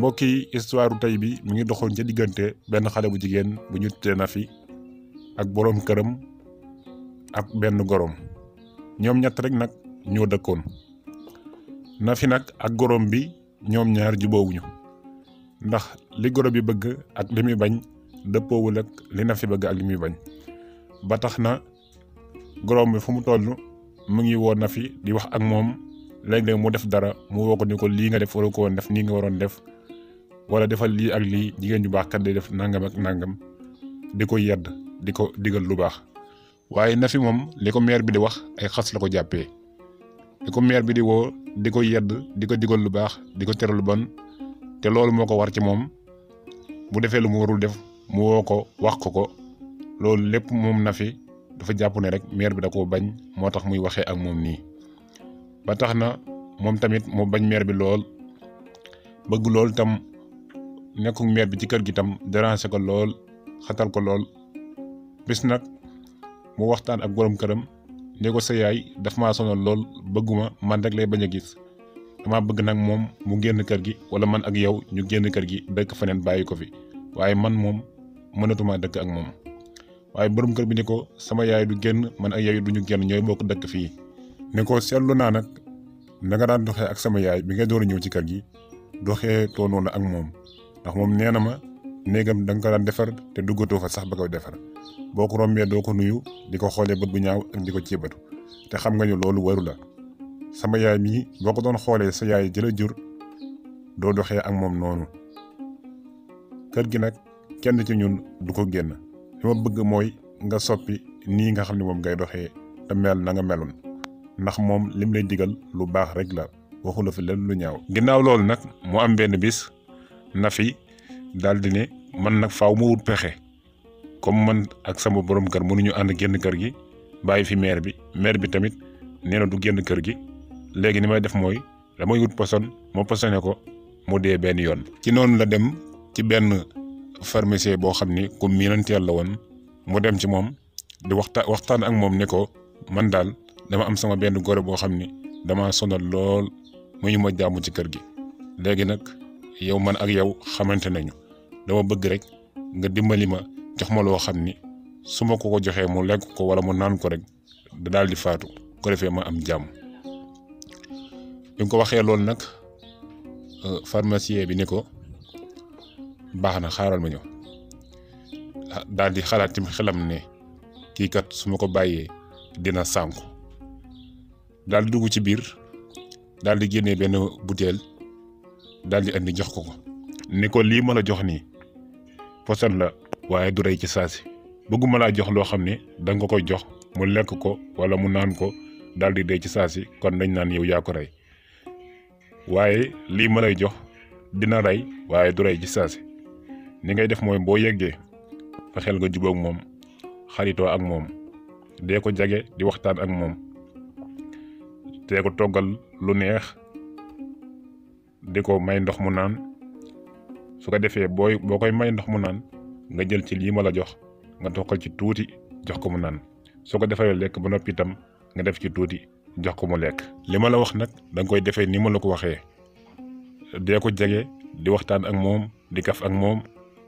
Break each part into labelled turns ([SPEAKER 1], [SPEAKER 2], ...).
[SPEAKER 1] mbokk yi histoire tey bi mu ngi doxoon ca diggante benn xale bu jigéen bu ñu tuddee Nafi ak boroom këram ak benn gorom ñoom ñett rek nag ñoo dëkkoon. Nafi nag ak gorom bi ñoom ñaar jubóowuñu ndax li goro bi bëgg ak li muy bañ dëppoowul ak li Nafi bëgg ak li muy bañ ba tax na gorom bi fu mu toll mu ngi woo Nafi di wax ak moom léeg-léeg mu def dara mu woo ko ni ko lii nga def waroo ko woon def nii nga waroon def wala defal lii ak lii jigéen ju baax kat day def nangam ak nangam di ko yedd di ko digal lu baax. waaye Nafi moom li ko meer bi di wax ay xas la ko jàppee li ko meer bi di woo di ko yedd di ko digal lu baax di ko tere lu bon te loolu moo ko war ci moom bu defee lu mu warul def mu woo ko wax ko loolu lépp moom Nafi dafa jàpp ne rek meer bi da koo bañ moo tax muy waxee ak moom nii. ba tax na moom tamit mu bañ meer bi lool bëgg lool tam nekkul meer bi ci kër gi tam déranger ko lool xatal ko lool. bis nag mu waxtaan ak borom këram ne ko sa yaay daf maa sonal lool bëgguma man rek lay bañ a gis dama bëgg nag moom mu génn kër gi wala man ak yow ñu génn kër gi dëkk feneen bàyyi ko fi waaye man moom mënatuma dëkk ak moom. waaye borom kër bi ni ko sama yaay du génn man ak yow du ñu génn ñooy bokk dëkk fii. ne ko seetlu naa nag na nga daan doxee ak sama yaay bi nga door a ñëw ci kër gi doxee too noonu ak moom ndax moom nee na ma néegam da nga ko daan defar te duggatoo fa sax ba koy defar boo ko rombee doo ko nuyu di ko xoolee bët bu ñaaw ak di ko ciibatu te xam nga ñu loolu waru la. sama yaay mii boo ko doon xoolee sa yaay jëla jur doo doxee ak moom noonu. kër gi nag kenn ci ñun du ko génn li ma bëgg mooy nga soppi nii nga xam ne moom ngay doxee te mel na nga meloon ndax moom lim lay digal lu baax rek la waxu la fi leen lu ñaaw. ginnaaw loolu nag mu am benn bis Nafi daal di ne man nag faaw ma wut pexe comme man ak sama borom kër mënuñu ànd génn kër gi bàyyi fi meer bi tamit nee na du génn kër gi léegi ni may def mooy damay wut poson moo posone ko mu dee benn yoon. ci noonu la dem ci benn pharmacien boo xam ni ku miinanteel la woon mu dem ci moom di waxtaan ak moom ne ko man daal dama am sama benn gore boo xam ni dama sonal lool mu ñu ma jàmm ci kër gi léegi nag yow man ak yow xamante nañu dama bëgg rek nga dimbali ma jox ma loo xam ni su ma ko joxee mu lekk ko wala mu naan ko rek da daal di faatu ko defee ma am jàmm. bi nga ko waxee loolu nag pharmacien bi ni ko baax na xaaral ma ñëw daal di xalaat ci xelam ne kii kat su ma ko bàyyee dina sànku daal di dugg ci biir daal di génnee benn butéel daal di andi jox ko ne ko lii ma la jox nii poson la waaye du rey ci saasi bëgguma laa jox loo xam ne da nga koy jox mu lekk ko wala mu naan ko daal di dee ci saasi kon dañ naan yow yaa ko rey waaye lii ma lay jox dina rey waaye du rey ci saasi ni ngay def mooy boo yeggee fexeel nga jubóog moom xaritoo ak moom dee ko jage di waxtaan ak moom te ko toggal lu neex di ko may ndox mu naan su ko defee boo koy may ndox mu naan nga jël ci lii ma la jox nga toqal ci tuuti jox ko mu naan soo ko defee lekk ba noppi itam nga def ci tuuti jox ko mu lekk. li ma la wax nag da nga koy defee ni ma la ko waxee dee ko jege di waxtaan ak moom di kaf ak moom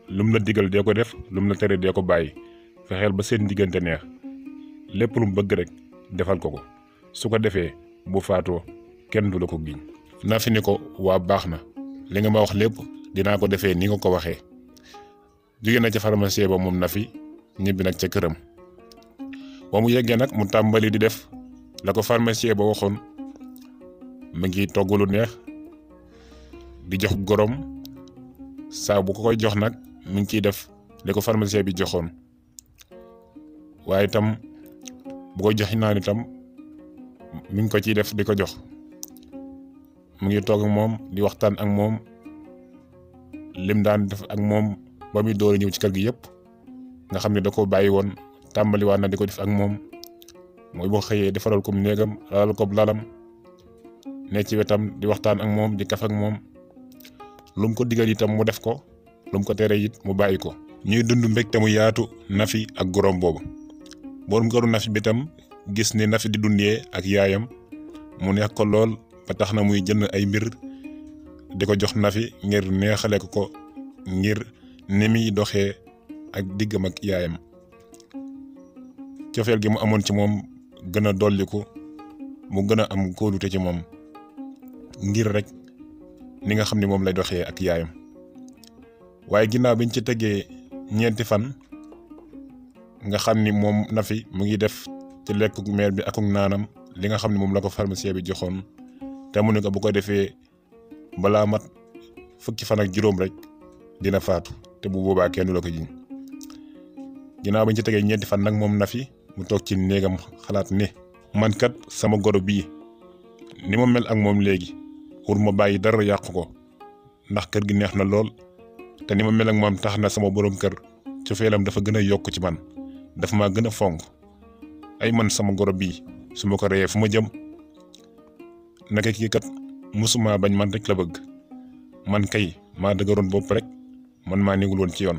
[SPEAKER 1] lum la digal dee ko def lum la tere dee ko bàyyi fexeel ba seen diggante neex lépp lu mu bëgg rek defal ko su ko defee bu faatoo kenn du la ko giñ. Nafi ni ko waa baax na li nga ma wax lépp dinaa ko defee ni nga ko waxee. jóge na ca pharmacien ba moom Nafi ñibbi nag ca këram ba mu yeggee nag mu tàmbali di def la ko pharmacien ba waxoon mu ngi togg lu neex di jox gorom saa bu ko koy jox nag mu ngi ciy def li ko pharmacien bi joxoon waaye itam bu koy jox naan itam mi ngi ko ciy def di ko jox mu ngi toog ak moom di waxtaan ak moom lim daan def ak moom ba muy door a ñëw ci kër gi yëpp nga xam ne da ko bàyyi woon tàmbaliwaat na di ko def ak moom mooy boo xëyee defaral ko néegam lalal ko lalam ne ci wetam di waxtaan ak moom di kaf ak moom lu mu ko digal itam mu def ko lu mu ko tere it mu bàyyi ko. ñuy dund mbégte mu yaatu Nafi ak gorom boobu borom këru Nafi bi tam gis ni Nafi di dundee ak yaayam mu neex ko lool ba tax na muy jënd ay mbir di ko jox Nafi ngir neexale ko ngir ni muy doxee ak diggam ak yaayam. cofeel gi mu amoon ci moom gën a dolliku, mu gën a am kóolute ci moom ngir rek ni nga xam ne moom lay doxee ak yaayam. waaye ginnaaw biñ ci tegee ñeenti fan nga xam ni moom Nafi mu ngi def ci lekku mère bi akuk naanam li nga xam ne moom la ko pharmacien bi joxoon, te mu ne ko bu ko defee balaa mat fukki fan ak juróom rek dina faatu, te bu boobaa kenn du la ko jiñ. ginnaaw biñ ci tegee ñeenti fan nag moom Nafi mu toog ci néegam xalaat ne man kat sama goro bii ni ma mel ak moom léegi pour ma bàyyi dara yàqu ko, ndax kër gi neex na lool te ni ma mel ak moom tax na sama borom kër cofeelam dafa gën a yokk ci man, dafa maa gën a fonk. ay man sama goro bii su ma ko reyee fu ma jëm, naka kii kat musuma bañ, man rek la bëgg, man kay maa dëgëroon bopp rek, man maa négul woon ci yoon.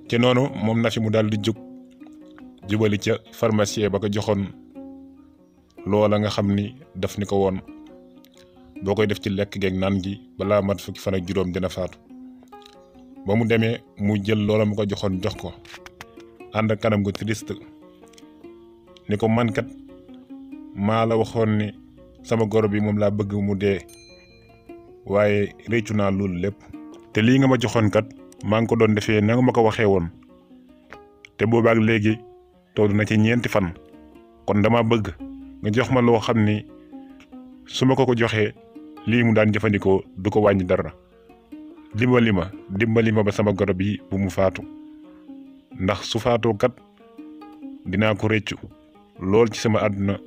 [SPEAKER 1] te noonu moom Nafi mu daal di jóg jubali ca pharmacien ba ko joxoon loola nga xam ni daf ni ko woon boo koy def ci lekk geeg naan gi balaa mat fukki fan ak juróom dina faatu. ba mu demee mu jël loola mu ko joxoon jox ko, ànd ak kanam gu triste ni ko man kat maa la waxoon ni sama goro bi moom laa bëgg mu dee, waaye réccu naa loolu lépp. te lii nga ma joxoon kat maa ngi ko doon defee na nga ma ko waxee woon, te boobaak léegi toog na ci ñeenti fan, kon dama bëgg nga jox ma loo xam ni su ma ko joxee lii mu daan jëfandikoo du ko wàññi dara. dimbali ma ba sama goro bi bu mu faatu, ndax su faatoo kat dinaa ko réccu lool ci sama àdduna,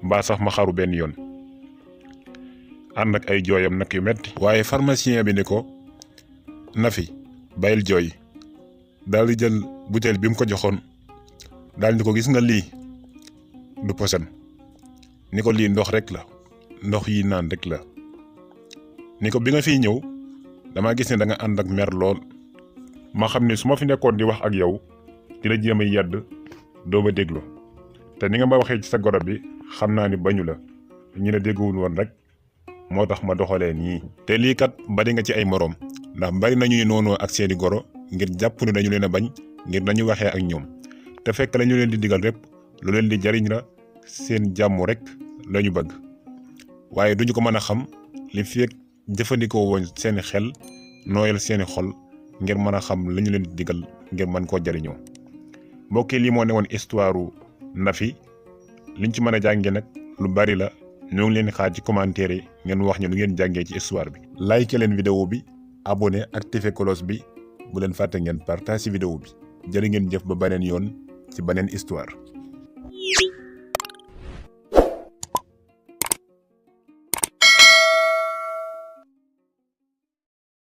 [SPEAKER 1] mbaa sax ma xaru benn yoon. ànd ak ay jooyam nag yu metti. waaye pharmacien bi ni ko Nafi bàyyil jooy, daal di jël butéel bi mu ko joxoon daal di ko gis nga lii du posen, ni ko lii ndox rek la, ndox yi naan rek la. ni ko bi nga fiy ñëw damaa gis ne da nga ànd ak mer lool, ma xam ne su ma fi nekkoon di wax ak yow di la jéem a yedd doo ma déglu, te ni nga ma waxee ci sa goro bi xam naa ni bañu la, ñu ne dégguwul woon rek moo tax ma doxalee nii. te lii kat bari nga ci ay moroom, ndax bari nañuy noonoo ak seeni goro ngir jàpp ne dañu leen a bañ ngir nañu waxee ak ñoom, te fekk lañu leen di digal répp lu leen di jariñ la, seen jàmm rek lañu bëgg. waaye duñu ko mën a xam li fekk jëfandikoo woon seeni xel, nooyal seeni xol ngir mën a xam lañu leen di digal ngir mën koo jariñoo. mbokk yi lii moo ne woon histoire Nafi. liñ ci mën a jànge nag lu bari la, ñoo ngi leen xaar ci commentaire yi ngeen wax ñu lu ngeen jàngee ci histoire bi. like leen vidéo bi, abonné, activé cloche bi, bu leen fàtte ngeen partage vidéo bi. jërë ngeen jëf ba beneen yoon ci beneen histoire.